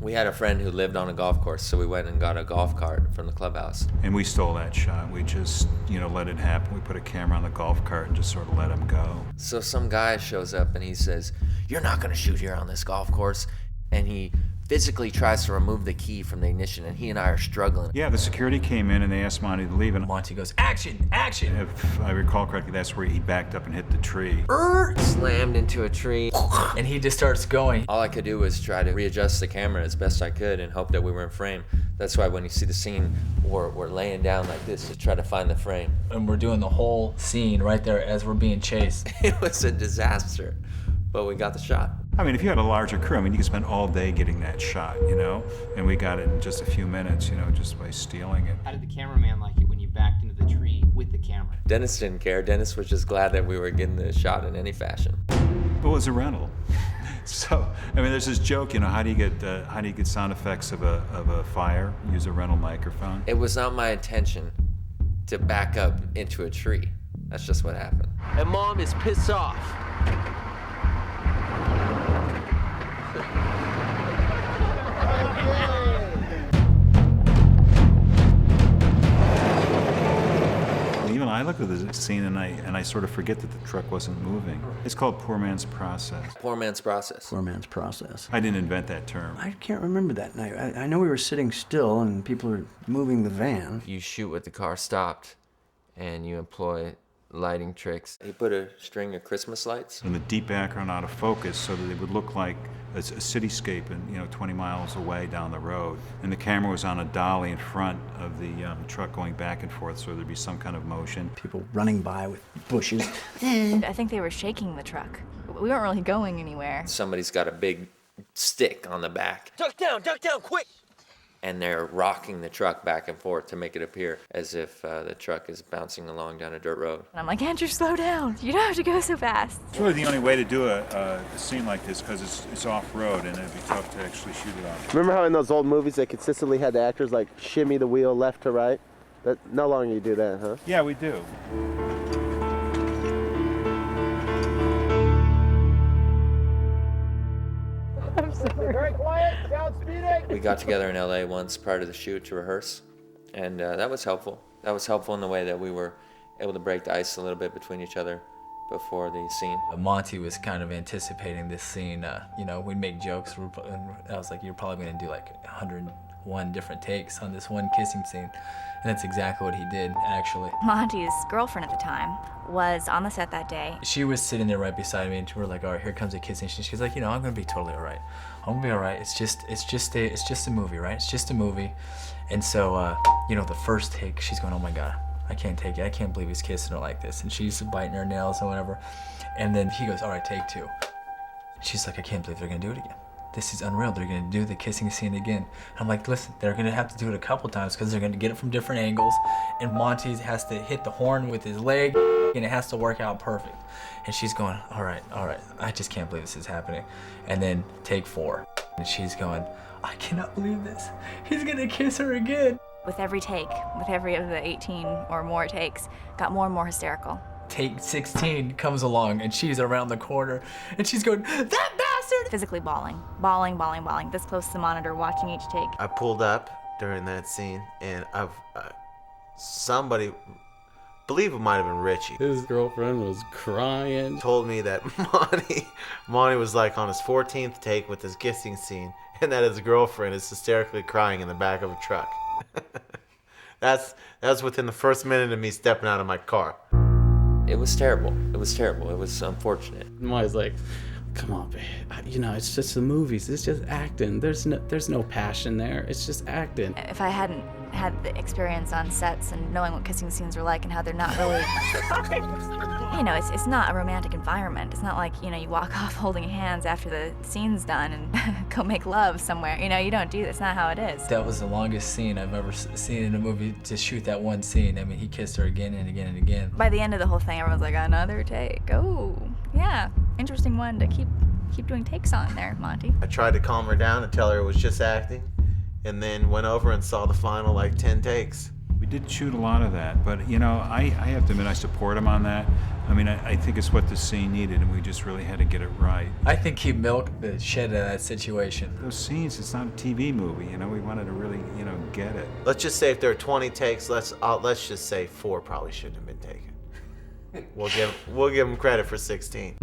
We had a friend who lived on a golf course, so we went and got a golf cart from the clubhouse. And we stole that shot. We just, let it happen. We put a camera on the golf cart and just sort of let him go. So some guy shows up and he says, "You're not gonna shoot here on this golf course." And he physically tries to remove the key from the ignition, and he and I are struggling. Yeah, the security came in and they asked Monty to leave, and Monty goes, "Action, action!" if I recall correctly, that's where he backed up and hit the tree. Slammed into a tree. And he just starts going. All I could do was try to readjust the camera as best I could and hope that we were in frame. That's why when you see the scene, we're laying down like this to try to find the frame. And we're doing the whole scene right there as we're being chased. It was a disaster, but we got the shot. I mean, if you had a larger crew, you could spend all day getting that shot, and we got it in just a few minutes, just by stealing it. How did the cameraman like it when you backed into the tree with the camera? Dennis didn't care. Dennis was just glad that we were getting the shot in any fashion. It was a rental. So, there's this joke, how do you get sound effects of a fire? Use a rental microphone. It was not my intention to back up into a tree. That's just what happened. And Mom is pissed off. Even I look at the scene and I sort of forget that the truck wasn't moving. It's called poor man's process. Poor man's process. Poor man's process. I didn't invent that term. I can't remember that night. I know we were sitting still and people were moving the van. You shoot with the car stopped, and you employ lighting tricks. He put a string of Christmas lights. And the deep background out of focus so that it would look like a cityscape and 20 miles away down the road. And the camera was on a dolly in front of the truck going back and forth so there'd be some kind of motion. People running by with bushes. I think they were shaking the truck. We weren't really going anywhere. Somebody's got a big stick on the back. Duck down, quick! And they're rocking the truck back and forth to make it appear as if the truck is bouncing along down a dirt road. And I'm like, "Andrew, slow down. You don't have to go so fast." It's really the only way to do a scene like this because it's off-road and it'd be tough to actually shoot it off. Remember how in those old movies they consistently had the actors like shimmy the wheel left to right? That no longer you do that, huh? Yeah, we do. Very quiet, down speeding. We got together in LA once prior to the shoot to rehearse, and that was helpful. That was helpful in the way that we were able to break the ice a little bit between each other before the scene. Monty was kind of anticipating this scene. We'd make jokes, and I was like, "You're probably gonna do like 101 different takes on this one kissing scene." And that's exactly what he did, actually. Monty's girlfriend at the time was on the set that day. She was sitting there right beside me, and we were like, "All right, here comes a kissing scene." She's like, "I'm gonna be totally all right. I'm gonna be all right. It's just a movie, right? It's just a movie." And so, the first take, she's going, "Oh my God, I can't take it. I can't believe he's kissing her like this." And she's biting her nails and whatever. And then he goes, "All right, take two." She's like, "I can't believe they're gonna do it again. This is unreal. They're gonna do the kissing scene again." I'm like, "Listen, they're gonna have to do it a couple times because they're gonna get it from different angles, and Monty has to hit the horn with his leg, and it has to work out perfect." And she's going, all right, I just can't believe this is happening." And then take 4, and she's going, "I cannot believe this. He's gonna kiss her again." With every take, with every of the 18 or more takes, got more and more hysterical. Take 16 comes along, and she's around the corner, and she's going, "That bastard!" Physically bawling, this close to the monitor, watching each take. I pulled up during that scene, and somebody, believe it might have been Richie, his girlfriend was crying, told me that Monty was like on his 14th take with his kissing scene, and that his girlfriend is hysterically crying in the back of a truck. That's within the first minute of me stepping out of my car. It was terrible. It was unfortunate. Molly's like, "Come on, babe. It's just the movies. It's just acting. There's no passion there. It's just acting." If I hadn't had the experience on sets and knowing what kissing scenes are like and how they're not really, it's not a romantic environment. It's not like, you walk off holding hands after the scene's done and go make love somewhere. You don't do this. That's not how it is. That was the longest scene I've ever seen in a movie, to shoot that one scene. He kissed her again and again and again. By the end of the whole thing, everyone's like, "Another take. Oh, yeah. Interesting one to keep doing takes on there, Monty." I tried to calm her down and tell her it was just acting, and then went over and saw the final 10 takes. We did shoot a lot of that, but I have to admit I support him on that. I mean, I think it's what the scene needed, and we just really had to get it right. I think he milked the shit out of that situation. Those scenes, it's not a TV movie, you know. We wanted to really, get it. Let's just say if there are 20 takes, let's just say 4 probably shouldn't have been taken. We'll give him credit for 16.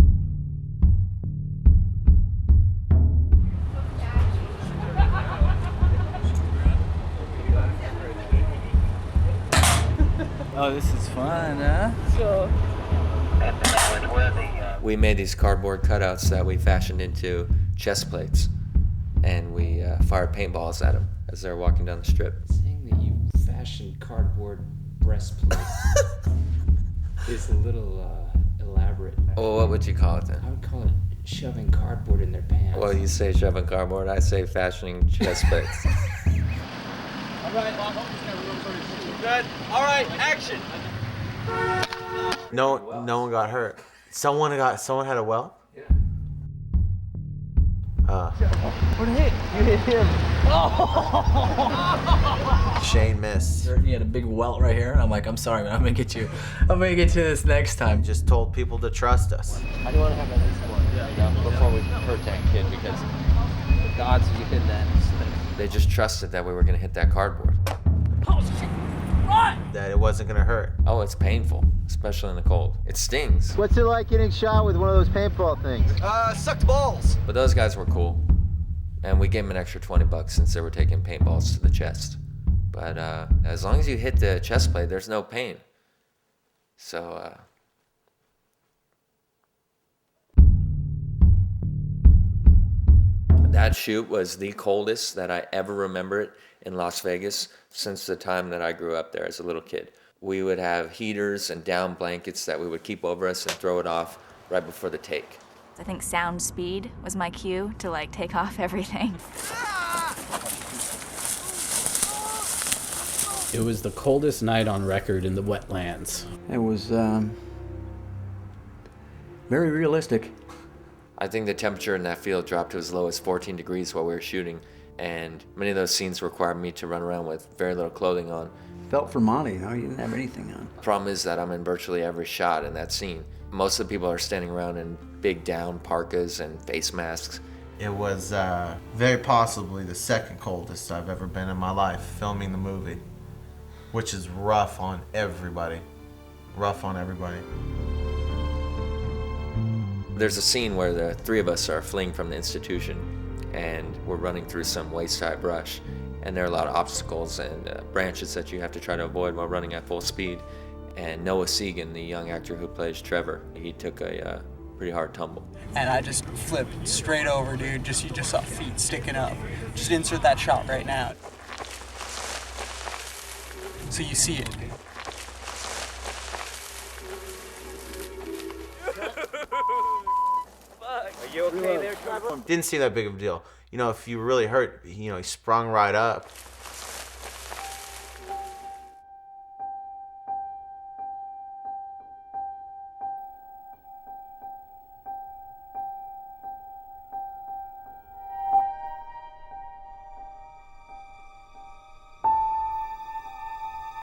Oh, this is fun, huh? Sure. We made these cardboard cutouts that we fashioned into chest plates, and we fired paintballs at them as they were walking down the strip. Saying that you fashioned cardboard breastplates is a little elaborate. Well, what would you call it then? I would call it shoving cardboard in their pants. Well, you say shoving cardboard, I say fashioning chest plates. All right, good. All right, action. No one got hurt. Someone had a well? Yeah. What hit? You hit him. Shane missed. He had a big welt right here, and I'm like, I'm sorry, man. I'm gonna get you this next time. Just told people to trust us. I do want to have at least one, before we hurt that kid, because the odds of you hitting that is slim. They just trusted that we were gonna hit that cardboard. That it wasn't gonna hurt. Oh, it's painful, especially in the cold. It stings. What's it like getting shot with one of those paintball things? Sucked balls. But those guys were cool. And we gave them an extra $20 since they were taking paintballs to the chest. But as long as you hit the chest plate, there's no pain. So, that shoot was the coldest that I ever remember it in Las Vegas since the time that I grew up there as a little kid. We would have heaters and down blankets that we would keep over us and throw it off right before the take. I think sound speed was my cue to like take off everything. It was the coldest night on record in the wetlands. It was very realistic. I think the temperature in that field dropped to as low as 14 degrees while we were shooting, and many of those scenes required me to run around with very little clothing on. Felt for Monty, you didn't have anything on. The problem is that I'm in virtually every shot in that scene. Most of the people are standing around in big down parkas and face masks. It was very possibly the second coldest I've ever been in my life filming the movie, which is rough on everybody. Rough on everybody. There's a scene where the three of us are fleeing from the institution, and we're running through some waist-high brush, and there are a lot of obstacles and branches that you have to try to avoid while running at full speed. And Noah Segan, the young actor who plays Trevor, he took a pretty hard tumble. And I just flipped straight over, dude. You just saw feet sticking up. Just insert that shot right now. So you see it. Are you okay there, Trevor? Didn't seem that big of a deal. If you really hurt, he sprung right up.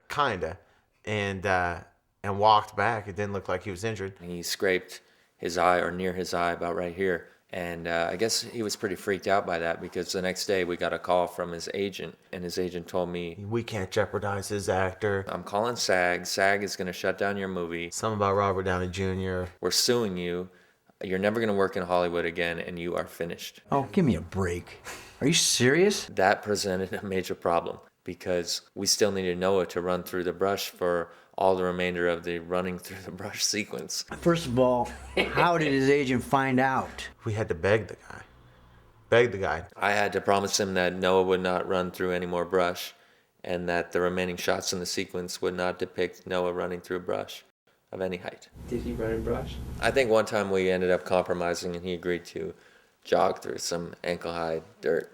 Kinda, and walked back. It didn't look like he was injured. He scraped his eye, or near his eye, about right here. And I guess he was pretty freaked out by that, because the next day we got a call from his agent, and his agent told me, "We can't jeopardize his actor. I'm calling SAG. SAG is going to shut down your movie. Something about Robert Downey Jr. We're suing you. You're never going to work in Hollywood again, and you are finished." Oh, give me a break. Are you serious? That presented a major problem, because we still needed Noah to run through the brush for all the remainder of the running through the brush sequence. First of all, how did his agent find out? We had to beg the guy. I had to promise him that Noah would not run through any more brush, and that the remaining shots in the sequence would not depict Noah running through brush of any height. Did he run in brush? I think one time we ended up compromising, and he agreed to jog through some ankle-high dirt.